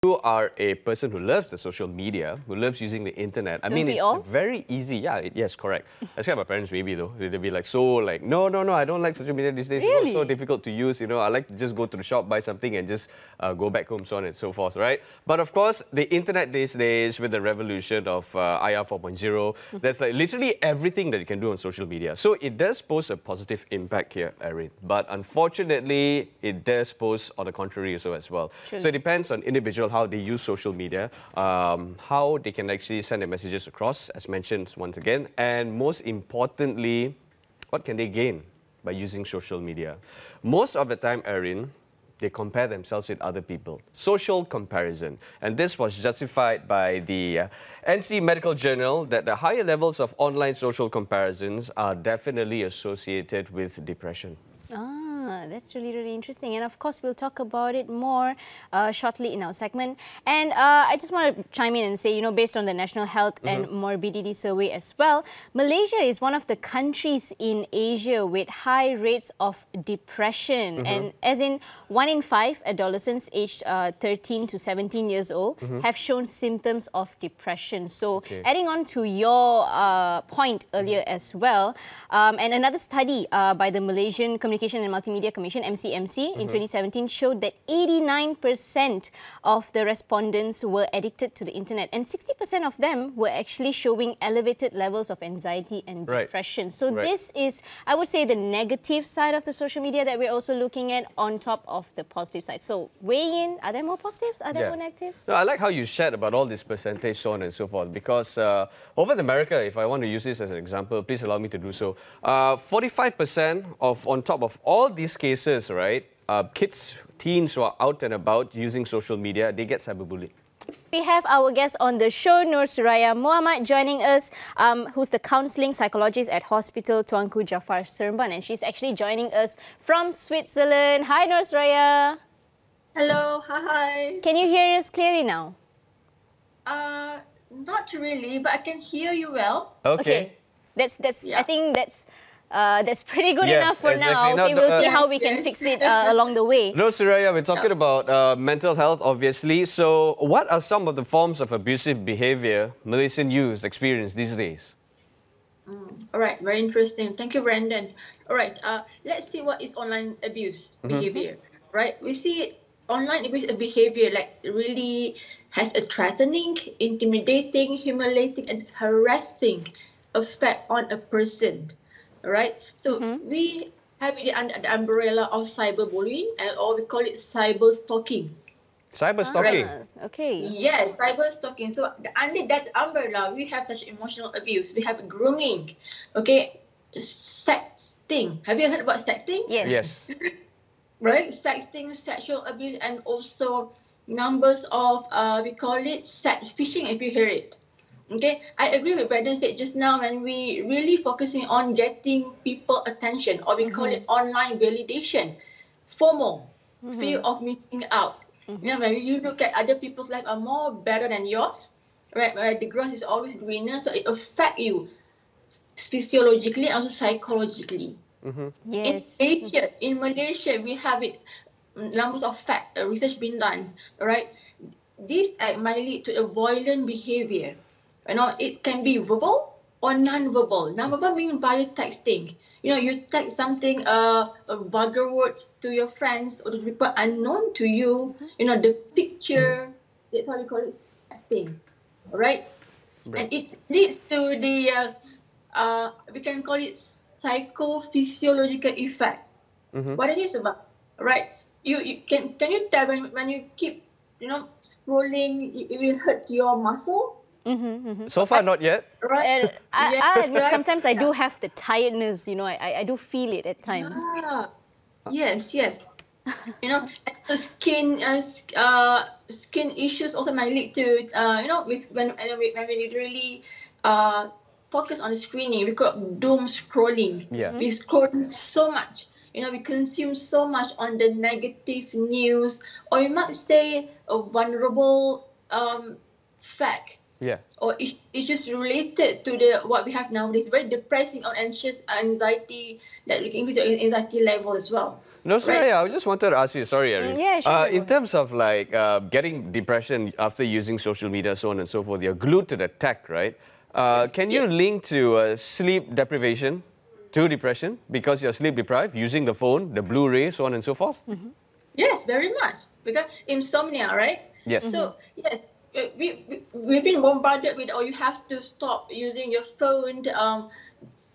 You are a person who loves the social media, who loves using the internet. I mean, it's very easy. Yeah, yes, correct. I scared my parents maybe though. They'll be like, no, I don't like social media these days. Really? It's so difficult to use. You know, I like to just go to the shop, buy something and just go back home, so on and so forth, right? But of course, the internet these days, with the revolution of IR 4.0, there's like literally everything that you can do on social media. So it does pose a positive impact here, Erin. But unfortunately, it does pose on the contrary also as well. True. So it depends on individual how they use social media, how they can actually send their messages across, as mentioned once again, and most importantly, what can they gain by using social media? Most of the time, Erin, they compare themselves with other people. Social comparison. And this was justified by the NC Medical Journal that the higher levels of online social comparisons are definitely associated with depression. That's really interesting. And of course, we'll talk about it more shortly in our segment. And I just want to chime in and say, you know, based on the National Health and Morbidity Survey as well, Malaysia is one of the countries in Asia with high rates of depression. And as in 1 in 5 adolescents aged 13 to 17 years old have shown symptoms of depression. So adding on to your point earlier as well, and another study by the Malaysian Communication and Multimedia Commission, MCMC, in 2017 showed that 89% of the respondents were addicted to the internet, and 60% of them were actually showing elevated levels of anxiety and depression. So this is, I would say, the negative side of the social media that we're also looking at on top of the positive side. So weigh in, are there more positives? Are there more negatives? No, I like how you shared about all this percentage, so on and so forth, because over in America, if I want to use this as an example, please allow me to do so, 45% of, on top of all these cases, right, kids, teens who are out and about using social media, they get cyberbullied. We have our guest on the show, NOOR SURAYA MUHAMAD, joining us, who's the counselling psychologist at Hospital TUANKU Jafar Seremban, and she's actually joining us from Switzerland. Hi, NOOR SURAYA. Hello, hi. Can you hear us clearly now? Not really, but I can hear you well. Okay. That's I think that's pretty good enough for now. Okay, we'll see how we can fix it along the way. No, Suraya, we're talking about mental health, obviously. So what are some of the forms of abusive behavior Malaysian youth experience these days? All right, very interesting. Thank you, Brandon. All right, let's see what is online abuse behavior. Right, we see online abuse behavior like really has a threatening, intimidating, humiliating, and harassing effect on a person. Right, so we have it under the umbrella of cyberbullying, or we call it cyber stalking. Cyber stalking. Okay. Yes, cyber stalking. So under that umbrella, we have such emotional abuse. We have grooming. Okay, sexting. Have you heard about sexting? Yes. Right, sexting, sexual abuse, and also numbers of we call it sex phishing. If you hear it. Okay, I agree with Brandon said just now, when we really focusing on getting people attention, or we call it online validation, FOMO, fear of missing out. You know, when you look at other people's life are more better than yours, right? Where the grass is always greener, so it affects you physiologically and also psychologically. Yes. In Malaysia, we have it. Numbers of fact, research being done, right? This act might lead to a violent behavior. You know, it can be verbal or non-verbal. Non-verbal means via texting. You know, you text something, vulgar words to your friends or to people unknown to you. You know, the picture, that's why we call it texting, right? And it leads to the, we can call it psychophysiological effect. What it is about, right? Can you tell when you keep, you know, scrolling, it will hurt your muscle? So far, not yet. Right. I admit sometimes I do have the tiredness, you know, I do feel it at times. Yes. You know, the skin issues also might lead to, you know, when we really focus on the screening, we call doom scrolling. We scroll so much. You know, we consume so much on the negative news, or you might say a vulnerable fact. Or it's just related to what we have nowadays. Very depressing or anxious, anxiety that increase your anxiety level as well. No, sorry, Right. I just wanted to ask you, sorry, Erin. Yeah, sure. In terms of like getting depression after using social media, so on and so forth, you're glued to the tech, right? Can you link to sleep deprivation to depression because you're sleep deprived, using the phone, the Blu-ray, so on and so forth? Yes, very much. Because insomnia, right? Yes. So, yes, we've been bombarded with, oh, you have to stop using your phone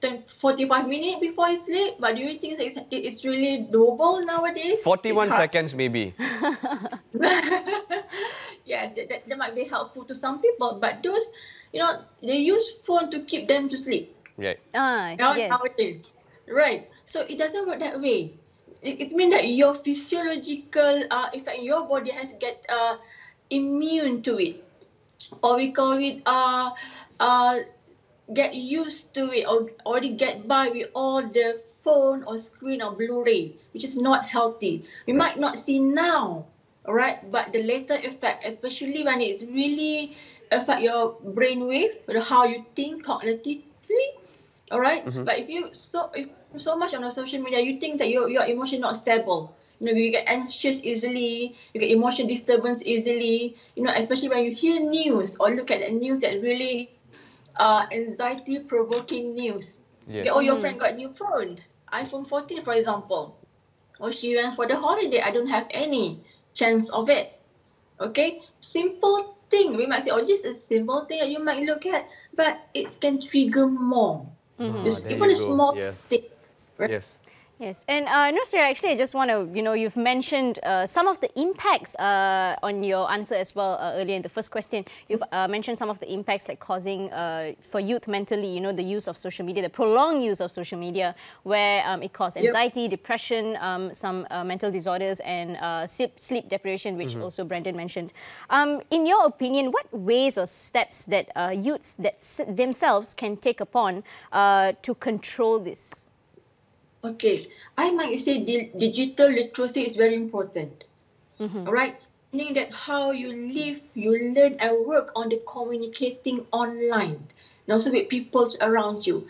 45 minutes before you sleep. But do you think that it's really doable nowadays? 41 seconds maybe. Yes, that might be helpful to some people. But those, they use phone to keep them to sleep. Right. Yes. Nowadays. Right. So it doesn't work that way. It means that your physiological effect, your body has get immune to it, or we call it get used to it, or already get by with all the phone or screen or Blu-ray, which is not healthy. We might not see now, all right, but the later effect, especially when it's really affect your brainwave, how you think cognitively, all right. But if you so much on the social media, you think that your emotion not stable. You get anxious easily, you get emotion disturbance easily. Especially when you hear news or look at the news that really anxiety provoking news. Yes. Okay, your friend got a new phone, iPhone 14 for example. Or she went for the holiday, I don't have any chance of it. Okay, simple thing. We might say, oh, just a simple thing that you might look at, but it can trigger more. There Even you a go. small Yeah. thing. Right? Yes. Yes, and Nusra, actually, I just want to, you've mentioned some of the impacts on your answer as well earlier in the first question. You've mentioned some of the impacts like causing for youth mentally, the use of social media, the prolonged use of social media, where it causes anxiety, depression, some mental disorders, and sleep deprivation, which also Brandon mentioned. In your opinion, what ways or steps that youths themselves can take upon to control this? Okay, I might say digital literacy is very important. All right, meaning that how you live, you learn and work on the communicating online, and also with people around you.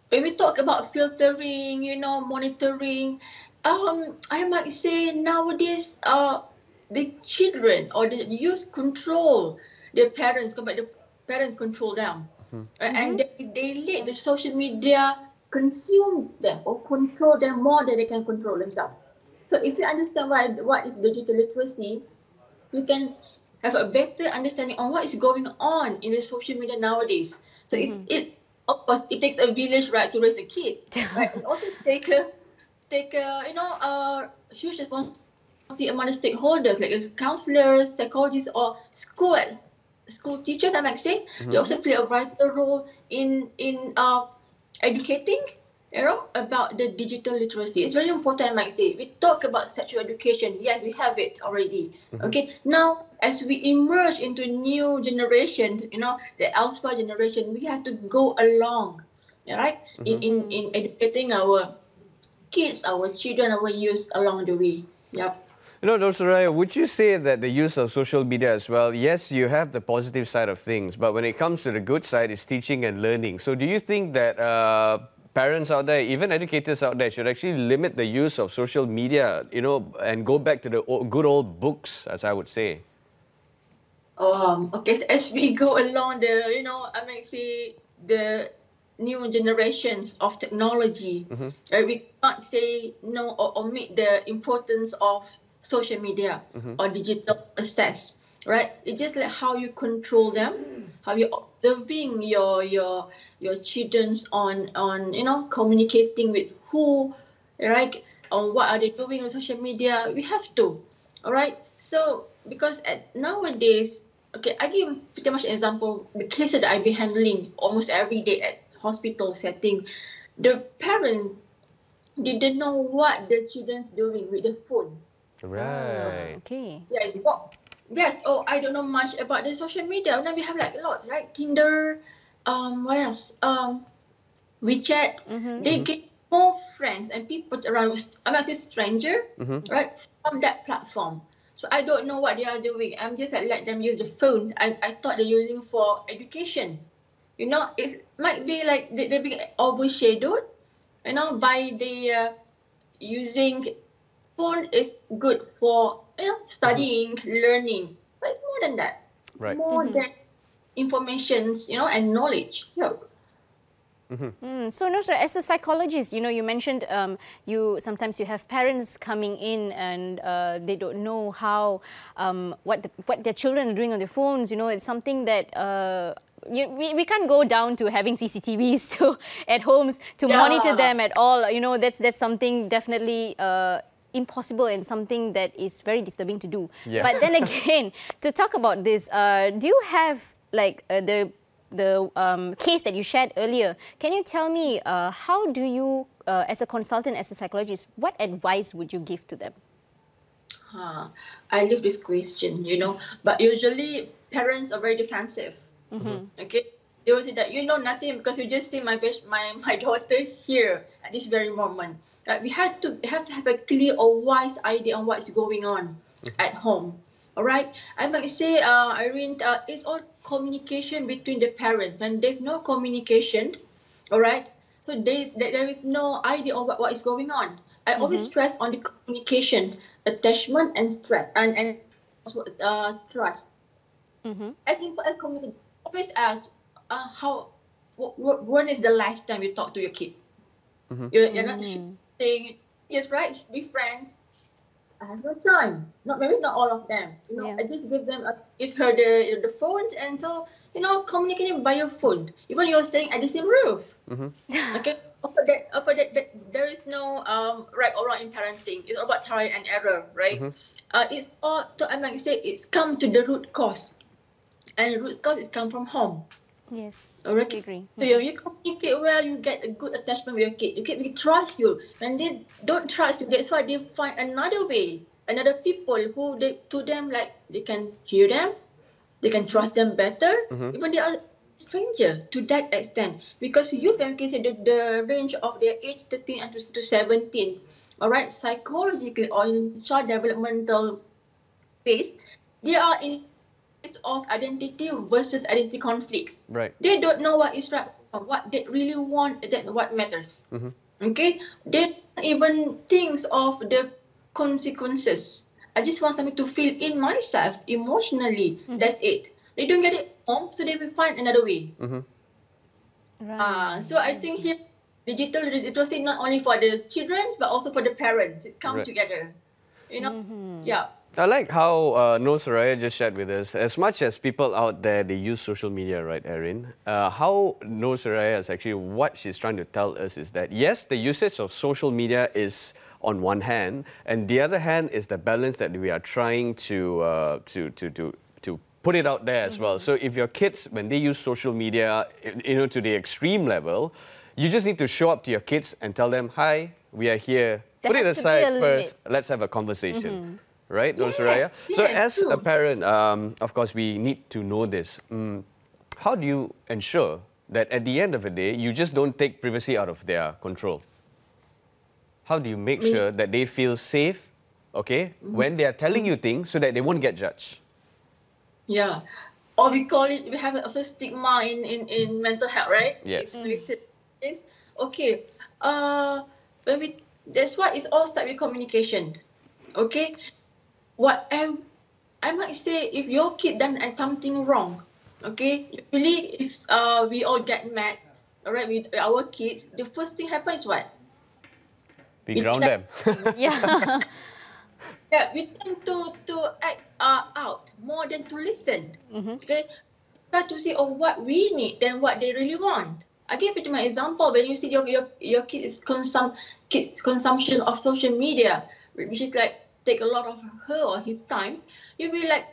When we talk about filtering, monitoring, I might say nowadays, the children or the youth control their parents, but the parents control them, and they let the social media consume them or control them more than they can control themselves. So if you understand what is digital literacy, you can have a better understanding on what is going on in the social media nowadays. So it of course it takes a village, right, to raise a kid, right, and also take a huge responsibility among the stakeholders like counselors, psychologists, or school teachers. I might say they also play a vital role in educating, about the digital literacy. It's very important, I might say. We talk about sexual education. Yes, we have it already. Okay. Now, as we emerge into new generation, the alpha generation, we have to go along, right, in educating our kids, our children, our youth along the way. Yep. Dr. Suraya, would you say that the use of social media as well, yes, you have the positive side of things, but when it comes to the good side, it's teaching and learning. So do you think that parents out there, even educators out there, should actually limit the use of social media, and go back to the good old books, as I would say? Okay, so as we go along I might say the new generations of technology, we can't say no or omit the importance of social media or digital access, right? It's just like how you control them, how you observing your children's on communicating with who, right? On what are they doing on social media? We have to, all right. So because nowadays, okay, I give pretty much an example. The cases that I've been handling almost every day at hospital setting, the parents didn't know what the children's doing with the phone. Right. Okay. Yes. Oh, I don't know much about the social media. Now we have like a lot, right? Tinder, what else? WeChat. They get more friends and people around. I might say stranger, right? From that platform. So I don't know what they are doing. I'm just like let them use the phone. I thought they're using for education. It might be like they be overshadowed, by the using phone is good for studying, learning, but it's more than that. It's Right. more than informations, and knowledge. Yeah. So, Noor, as a psychologist, you mentioned sometimes you have parents coming in and they don't know how what their children are doing on their phones. It's something that we can't go down to having CCTVs at homes to monitor them at all. That's something definitely impossible and something that is very disturbing to do. Yeah. But then again, to talk about this, do you have like the case that you shared earlier? Can you tell me how do you, as a consultant, as a psychologist, what advice would you give to them? I love this question, but usually parents are very defensive. Okay, they will say that you know nothing because you just see my daughter here at this very moment. We have to have a clear or wise idea on what's going on at home. All right, I might say, Irene, it's all communication between the parents. When there's no communication, all right, so there is no idea of what is going on. I always stress on the communication, attachment, and stress, and trust. As simple as communication. Always ask, when is the last time you talk to your kids? You're not saying, yes, right, be friends. I have no time. Maybe not all of them. I just give her the phone, and so communicating by your phone. Even you're staying at the same roof. Okay. There is no right or wrong in parenting. It's all about trial and error, right? It's all. So I might say it's come to the root cause, and the root cause is come from home. Yes, I agree. So you communicate well, you get a good attachment with your kid. Your kid will trust you. When they don't trust you, that's why they find another way, another people who to them like they can hear them, they can trust them better, even they are stranger to that extent. Because youth, when we say the range of their age 13 to 17, all right, psychologically or in child developmental phase, they are in of identity versus identity conflict. Right. They don't know what is right, what they really want, that's what matters. Okay? They don't even think of the consequences. I just want something to feel in myself emotionally. That's it. They don't get it home, so they will find another way. Right. So I think here, digital literacy not only for the children, but also for the parents. It comes together. Yeah. I like how Noor SURAYA just shared with us. As much as people out there, they use social media, right, Erin? How Noor SURAYA is actually, what she's trying to tell us is that, yes, the usage of social media is on one hand, and the other hand is the balance that we are trying to put it out there as well. So if your kids, when they use social media, to the extreme level, you just need to show up to your kids and tell them, hi, we are here. Put it aside first, let's have a conversation. Right, Noor SURAYA? So as a parent, of course, we need to know this. How do you ensure that at the end of the day, you just don't take privacy out of their control? How do you make sure that they feel safe, okay, when they are telling you things so that they won't get judged? Yeah. Or we call it, we have also stigma in mental health, right? Yes. Okay. That's why it's all start with communication. Okay? Whatever, I might say, if your kid done something wrong, okay, usually if we all get mad, all right, with our kids, the first thing happens is what? We ground them. Yeah. Yeah, we tend to act out more than to listen. Okay, try to see what we need than what they really want. I give it to my example. When you see your kid is consumption of social media, which is like take a lot of her or his time, you'll be like,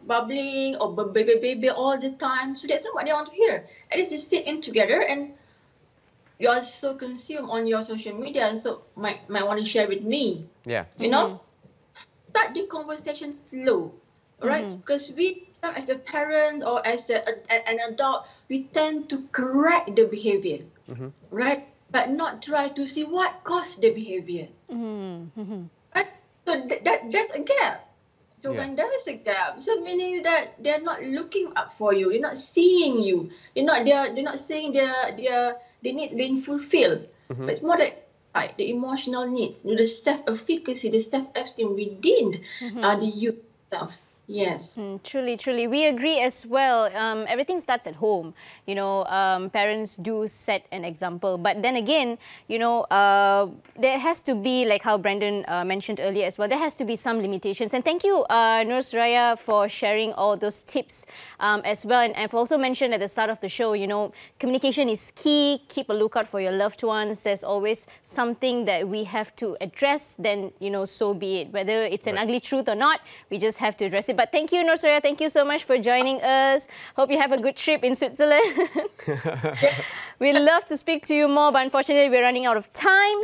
bubbling or baby all the time. So that's not what they want to hear. At least just sit in together and you are so consumed on your social media, and so might want to share with me. Yeah. Start the conversation slow, right? Because we, as a parent or as an adult, we tend to correct the behavior, right? But not try to see what caused the behavior. Right? So that's a gap. So when there is a gap, so meaning that they're not looking up for you, they're not seeing you, they're not saying they need being fulfilled. But it's more like the emotional needs, the self-efficacy, the self-esteem within the youth itself. Yes. Truly, truly. We agree as well. Everything starts at home. You know, parents do set an example. But then again, you know, there has to be, like how Brandon mentioned earlier as well, there has to be some limitations. And thank you, NOOR, SURAYA, for sharing all those tips as well. And I've also mentioned at the start of the show, you know, communication is key. Keep a lookout for your loved ones. There's always something that we have to address. Then, you know, so be it. Whether it's an ugly truth or not, we just have to address it. But thank you, NOOR, SURAYA. Thank you so much for joining us. Hope you have a good trip in Switzerland. We'd love to speak to you more, but unfortunately, we're running out of time.